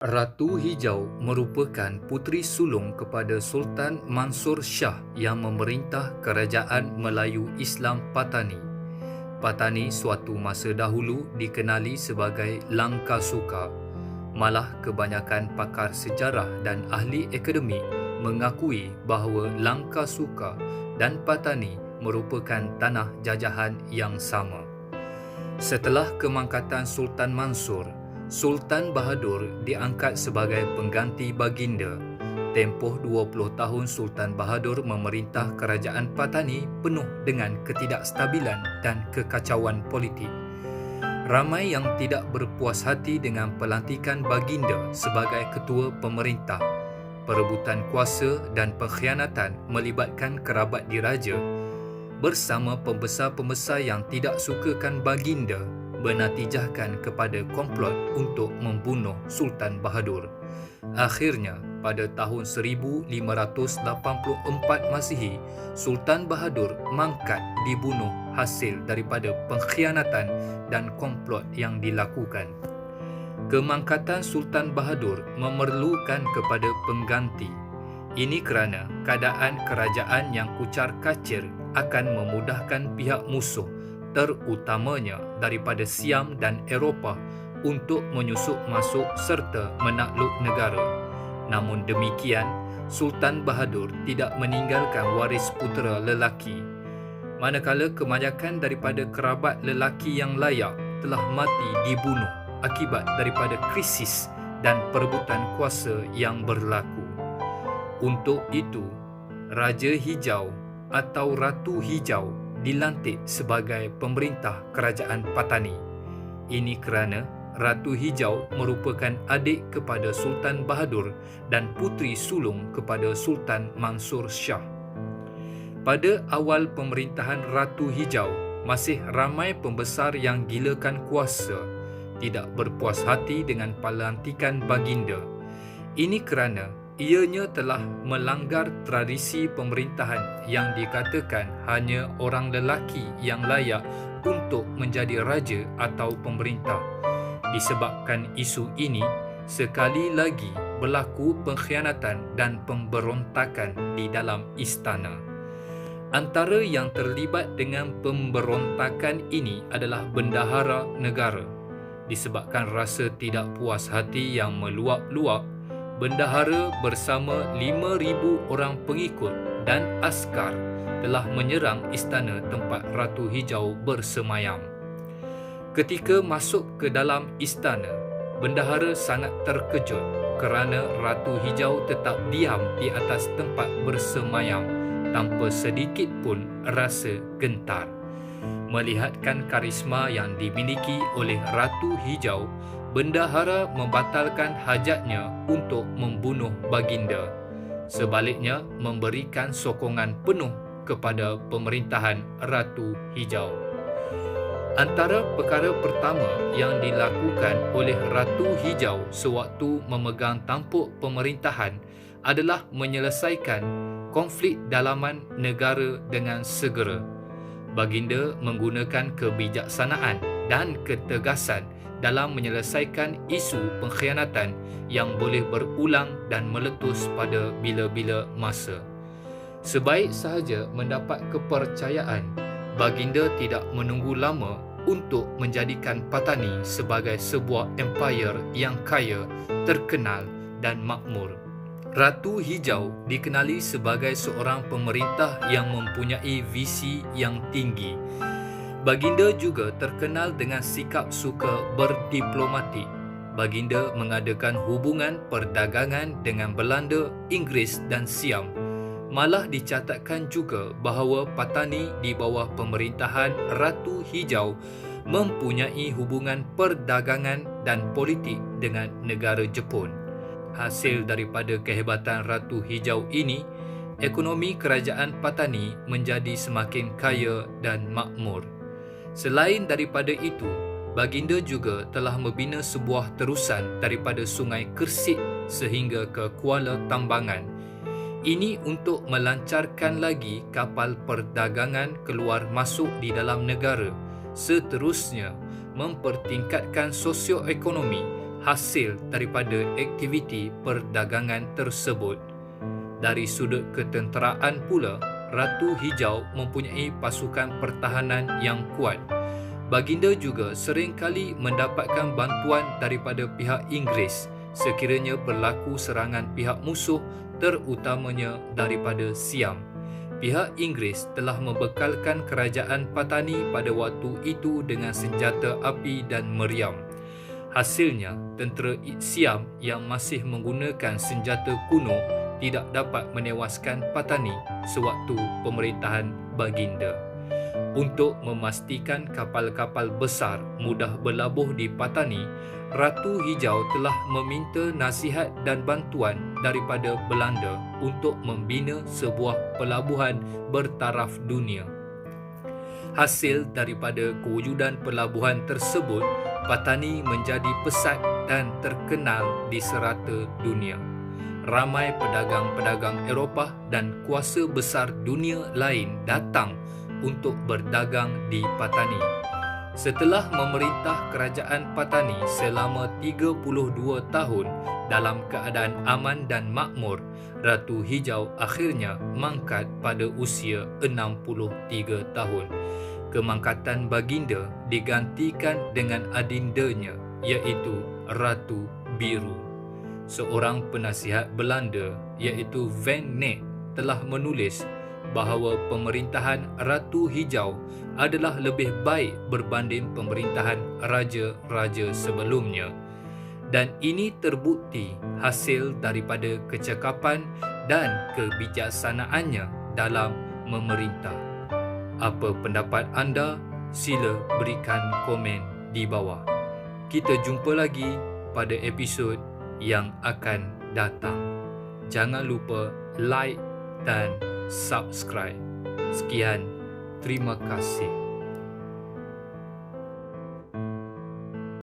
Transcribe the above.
Ratu Hijau merupakan puteri sulung kepada Sultan Mansur Shah yang memerintah Kerajaan Melayu Islam Patani. Patani suatu masa dahulu dikenali sebagai Langka Suka. Malah kebanyakan pakar sejarah dan ahli akademik mengakui bahawa Langka Suka dan Patani merupakan tanah jajahan yang sama. Setelah kemangkatan Sultan Mansur, Sultan Bahadur diangkat sebagai pengganti baginda. Tempoh 20 tahun Sultan Bahadur memerintah kerajaan Patani penuh dengan ketidakstabilan dan kekacauan politik. Ramai yang tidak berpuas hati dengan pelantikan baginda sebagai ketua pemerintah. Perebutan kuasa dan pengkhianatan melibatkan kerabat diraja bersama pembesar-pembesar yang tidak sukakan baginda bernatijahkan kepada komplot untuk membunuh Sultan Bahadur. Akhirnya, pada tahun 1584 Masihi, Sultan Bahadur mangkat dibunuh hasil daripada pengkhianatan dan komplot yang dilakukan. Kemangkatan Sultan Bahadur memerlukan kepada pengganti. Ini kerana keadaan kerajaan yang kucar-kacir akan memudahkan pihak musuh, terutamanya daripada Siam dan Eropah, untuk menyusup masuk serta menakluk negara. Namun demikian, Sultan Bahadur tidak meninggalkan waris putera lelaki. Manakala kebanyakan daripada kerabat lelaki yang layak telah mati dibunuh akibat daripada krisis dan perebutan kuasa yang berlaku. Untuk itu, Raja Hijau atau Ratu Hijau dilantik sebagai pemerintah kerajaan Patani. Ini kerana Ratu Hijau merupakan adik kepada Sultan Bahadur dan puteri sulung kepada Sultan Mansur Shah. Pada awal pemerintahan Ratu Hijau, masih ramai pembesar yang gilakan kuasa, tidak berpuas hati dengan pelantikan baginda. Ini kerana ianya telah melanggar tradisi pemerintahan yang dikatakan hanya orang lelaki yang layak untuk menjadi raja atau pemerintah. Disebabkan isu ini, sekali lagi berlaku pengkhianatan dan pemberontakan di dalam istana. Antara yang terlibat dengan pemberontakan ini adalah bendahara negara. Disebabkan rasa tidak puas hati yang meluap-luap, bendahara bersama 5,000 orang pengikut dan askar telah menyerang istana tempat Ratu Hijau bersemayam. Ketika masuk ke dalam istana, bendahara sangat terkejut kerana Ratu Hijau tetap diam di atas tempat bersemayam tanpa sedikit pun rasa gentar. Melihatkan karisma yang dimiliki oleh Ratu Hijau, bendahara membatalkan hajatnya untuk membunuh baginda. Sebaliknya, memberikan sokongan penuh kepada pemerintahan Ratu Hijau. Antara perkara pertama yang dilakukan oleh Ratu Hijau sewaktu memegang tampuk pemerintahan adalah menyelesaikan konflik dalaman negara dengan segera. Baginda menggunakan kebijaksanaan dan ketegasan dalam menyelesaikan isu pengkhianatan yang boleh berulang dan meletus pada bila-bila masa. Sebaik sahaja mendapat kepercayaan, baginda tidak menunggu lama untuk menjadikan Patani sebagai sebuah empayar yang kaya, terkenal dan makmur. Ratu Hijau dikenali sebagai seorang pemerintah yang mempunyai visi yang tinggi. Baginda juga terkenal dengan sikap suka berdiplomatik. Baginda mengadakan hubungan perdagangan dengan Belanda, Inggeris dan Siam. Malah dicatatkan juga bahawa Patani di bawah pemerintahan Ratu Hijau mempunyai hubungan perdagangan dan politik dengan negara Jepun. Hasil daripada kehebatan Ratu Hijau ini, ekonomi kerajaan Patani menjadi semakin kaya dan makmur. Selain daripada itu, baginda juga telah membina sebuah terusan daripada Sungai Kersik sehingga ke Kuala Tambangan. Ini untuk melancarkan lagi kapal perdagangan keluar masuk di dalam negara seterusnya mempertingkatkan sosioekonomi hasil daripada aktiviti perdagangan tersebut. Dari sudut ketenteraan pula, Ratu Hijau mempunyai pasukan pertahanan yang kuat. Baginda juga sering kali mendapatkan bantuan daripada pihak Inggeris sekiranya berlaku serangan pihak musuh, terutamanya daripada Siam. Pihak Inggeris telah membekalkan kerajaan Patani pada waktu itu dengan senjata api dan meriam. Hasilnya, tentera Siam yang masih menggunakan senjata kuno tidak dapat menewaskan Patani sewaktu pemerintahan Baginda. Untuk memastikan kapal-kapal besar mudah berlabuh di Patani, Ratu Hijau telah meminta nasihat dan bantuan daripada Belanda untuk membina sebuah pelabuhan bertaraf dunia. Hasil daripada kewujudan pelabuhan tersebut, Patani menjadi pesat dan terkenal di serata dunia. Ramai pedagang-pedagang Eropah dan kuasa besar dunia lain datang untuk berdagang di Patani. Setelah memerintah kerajaan Patani selama 32 tahun dalam keadaan aman dan makmur, Ratu Hijau akhirnya mangkat pada usia 63 tahun. Kemangkatan Baginda digantikan dengan adindanya, iaitu Ratu Biru. Seorang penasihat Belanda, iaitu Van Neck, telah menulis bahawa pemerintahan Ratu Hijau adalah lebih baik berbanding pemerintahan raja-raja sebelumnya. Dan ini terbukti hasil daripada kecekapan dan kebijaksanaannya dalam memerintah. Apa pendapat anda? Sila berikan komen di bawah. Kita jumpa lagi pada episod yang akan datang. Jangan lupa like dan subscribe. Sekian, terima kasih.